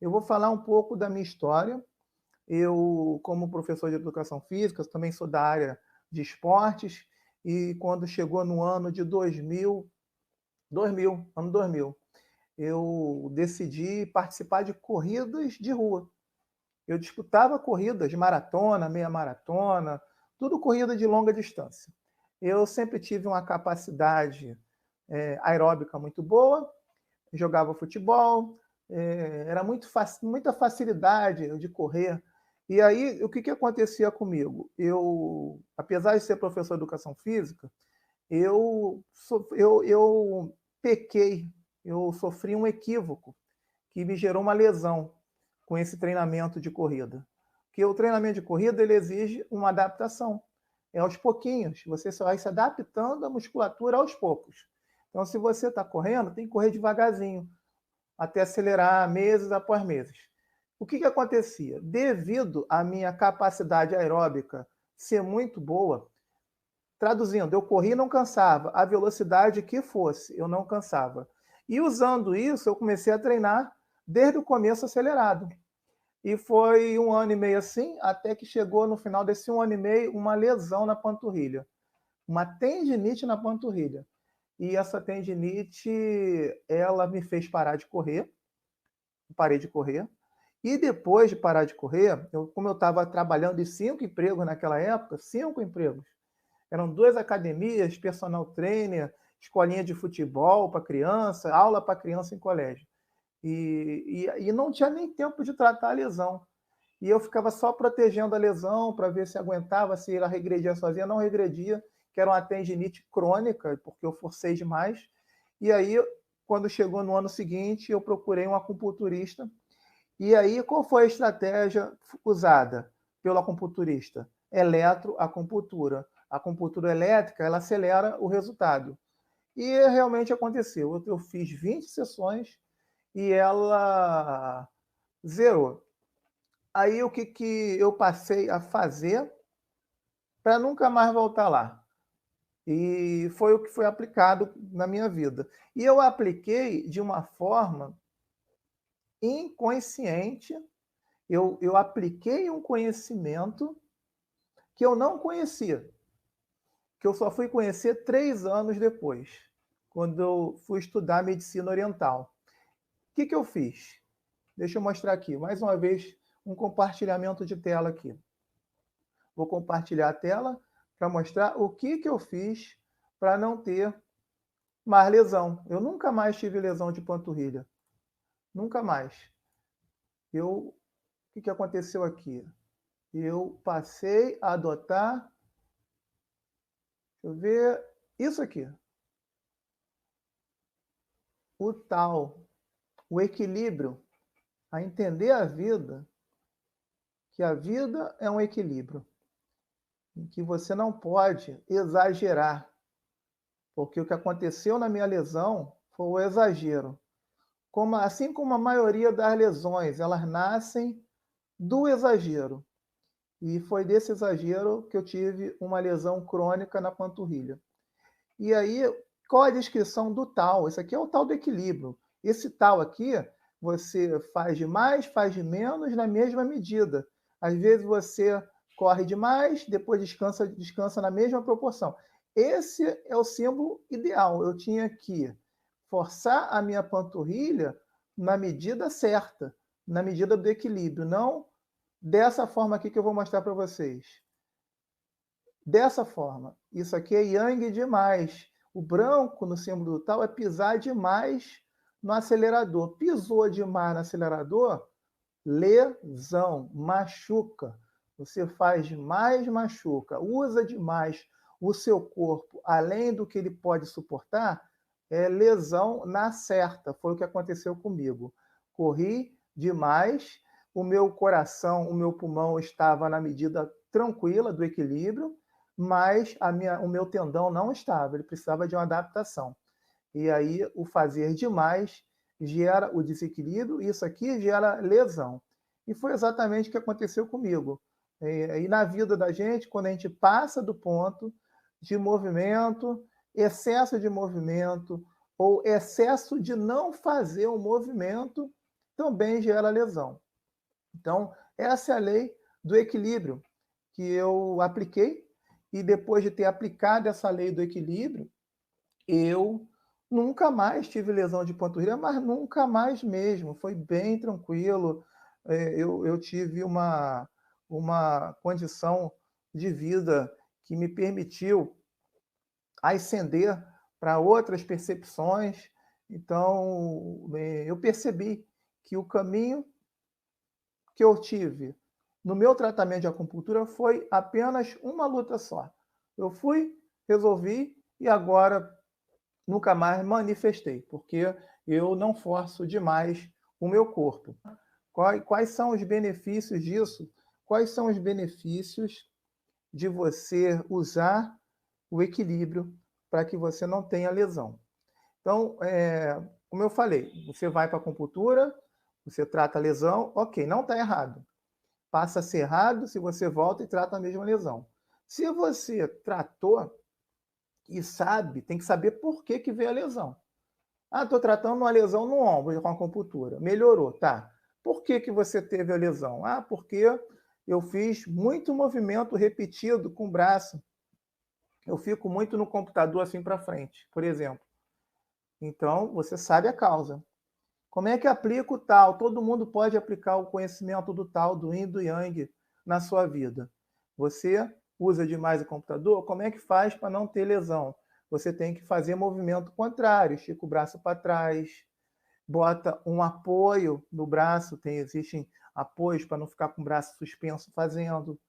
Eu vou falar um pouco da minha história. Eu, como professor de educação física, também sou da área de esportes, e quando chegou no ano de 2000, eu decidi participar de corridas de rua. Eu disputava corridas, maratona, meia maratona, tudo corrida de longa distância. Eu sempre tive uma capacidade aeróbica muito boa, jogava futebol, era muita facilidade de correr. E aí, o que, que acontecia comigo? Eu, apesar de ser professor de educação física, eu pequei, eu sofri um equívoco que me gerou uma lesão com esse treinamento de corrida. Porque o treinamento de corrida ele exige uma adaptação. É aos pouquinhos, você só vai se adaptando à musculatura aos poucos. Então, se você está correndo, tem que correr devagarzinho, até acelerar meses após meses. O que, que acontecia? Devido à minha capacidade aeróbica ser muito boa, traduzindo, eu corri e não cansava, a velocidade que fosse, eu não cansava. E usando isso, eu comecei a treinar desde o começo acelerado. E foi 1 ano e meio assim, até que chegou no final desse 1 ano e meio uma lesão na panturrilha, uma tendinite na panturrilha. E essa tendinite, ela me fez parar de correr, parei de correr. E depois de parar de correr, como eu estava trabalhando em 5 empregos naquela época, 5 empregos, eram 2 academias, personal trainer, escolinha de futebol para criança, aula para criança em colégio. E não tinha nem tempo de tratar a lesão. E eu ficava só protegendo a lesão para ver se aguentava, se ela regredia sozinha. Não regredia, que era uma tendinite crônica, porque eu forcei demais. E aí, quando chegou no ano seguinte, eu procurei um acupunturista. E aí, qual foi a estratégia usada pelo acupunturista? Eletroacupuntura. A acupuntura elétrica, ela acelera o resultado. E realmente aconteceu. Eu fiz 20 sessões e ela zerou. Aí o que, que eu passei a fazer para nunca mais voltar lá? E foi o que foi aplicado na minha vida. E eu apliquei de uma forma inconsciente, eu apliquei um conhecimento que eu não conhecia, que eu só fui conhecer 3 anos depois, quando eu fui estudar medicina oriental. O que, que eu fiz? Deixa eu mostrar aqui, mais uma vez, um compartilhamento de tela aqui. Vou compartilhar a tela para mostrar o que, que eu fiz para não ter mais lesão. Eu nunca mais tive lesão de panturrilha. Nunca mais. O que, que aconteceu aqui? Eu passei a adotar, deixa eu ver, isso aqui. O tal, o equilíbrio, a entender a vida, que a vida é um equilíbrio, em que você não pode exagerar, porque o que aconteceu na minha lesão foi o exagero. Assim como a maioria das lesões, elas nascem do exagero. E foi desse exagero que eu tive uma lesão crônica na panturrilha. E aí, qual a descrição do tal? Esse aqui é o tal do equilíbrio. Esse tal aqui, você faz de mais, faz de menos na mesma medida. Às vezes você corre demais, depois descansa na mesma proporção. Esse é o símbolo ideal. Eu tinha que forçar a minha panturrilha na medida certa, na medida do equilíbrio, não dessa forma aqui que eu vou mostrar para vocês. Dessa forma. Isso aqui é yang demais. O branco no símbolo do tal é pisar demais no acelerador. Pisou demais no acelerador, lesão, machuca. Você faz demais, machuca. Usa demais o seu corpo além do que ele pode suportar, é lesão na certa. Foi o que aconteceu comigo. Corri demais, o meu coração, o meu pulmão estava na medida tranquila do equilíbrio, mas o meu tendão não estava, ele precisava de uma adaptação. E aí o fazer demais gera o desequilíbrio, e isso aqui gera lesão. E foi exatamente o que aconteceu comigo. E na vida da gente, quando a gente passa do ponto de movimento, excesso de movimento, ou excesso de não fazer o movimento, também gera lesão. Então, essa é a lei do equilíbrio que eu apliquei, e depois de ter aplicado essa lei do equilíbrio, eu nunca mais tive lesão de panturrilha, mas nunca mais mesmo, foi bem tranquilo. Eu tive uma condição de vida que me permitiu ascender para outras percepções. Então, eu percebi que o caminho que eu tive no meu tratamento de acupuntura foi apenas uma luta só. Eu fui, resolvi e agora nunca mais manifestei, porque eu não forço demais o meu corpo. Quais são os benefícios disso? Quais são os benefícios de você usar o equilíbrio para que você não tenha lesão? Então, como eu falei, você vai para a acupuntura, você trata a lesão, ok, não está errado. Passa a ser errado se você volta e trata a mesma lesão. Se você tratou e sabe, tem que saber por que, que veio a lesão. Ah, estou tratando uma lesão no ombro com acupuntura. Melhorou, tá. Por que, que você teve a lesão? Ah, porque eu fiz muito movimento repetido com o braço. Eu fico muito no computador assim para frente, por exemplo. Então, você sabe a causa. Como é que aplica o tal? Todo mundo pode aplicar o conhecimento do tal, do yin e do yang na sua vida. Você usa demais o computador? Como é que faz para não ter lesão? Você tem que fazer movimento contrário, estica o braço para trás, bota um apoio no braço, existem apoios para não ficar com o braço suspenso fazendo.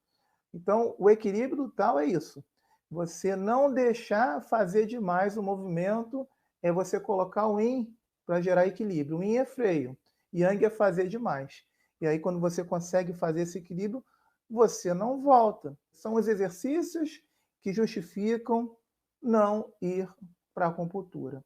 Então, o equilíbrio do tal é isso. Você não deixar fazer demais o movimento, é você colocar o yin para gerar equilíbrio. O yin é freio, yang é fazer demais. E aí, quando você consegue fazer esse equilíbrio, você não volta. São os exercícios que justificam não ir para a acupuntura.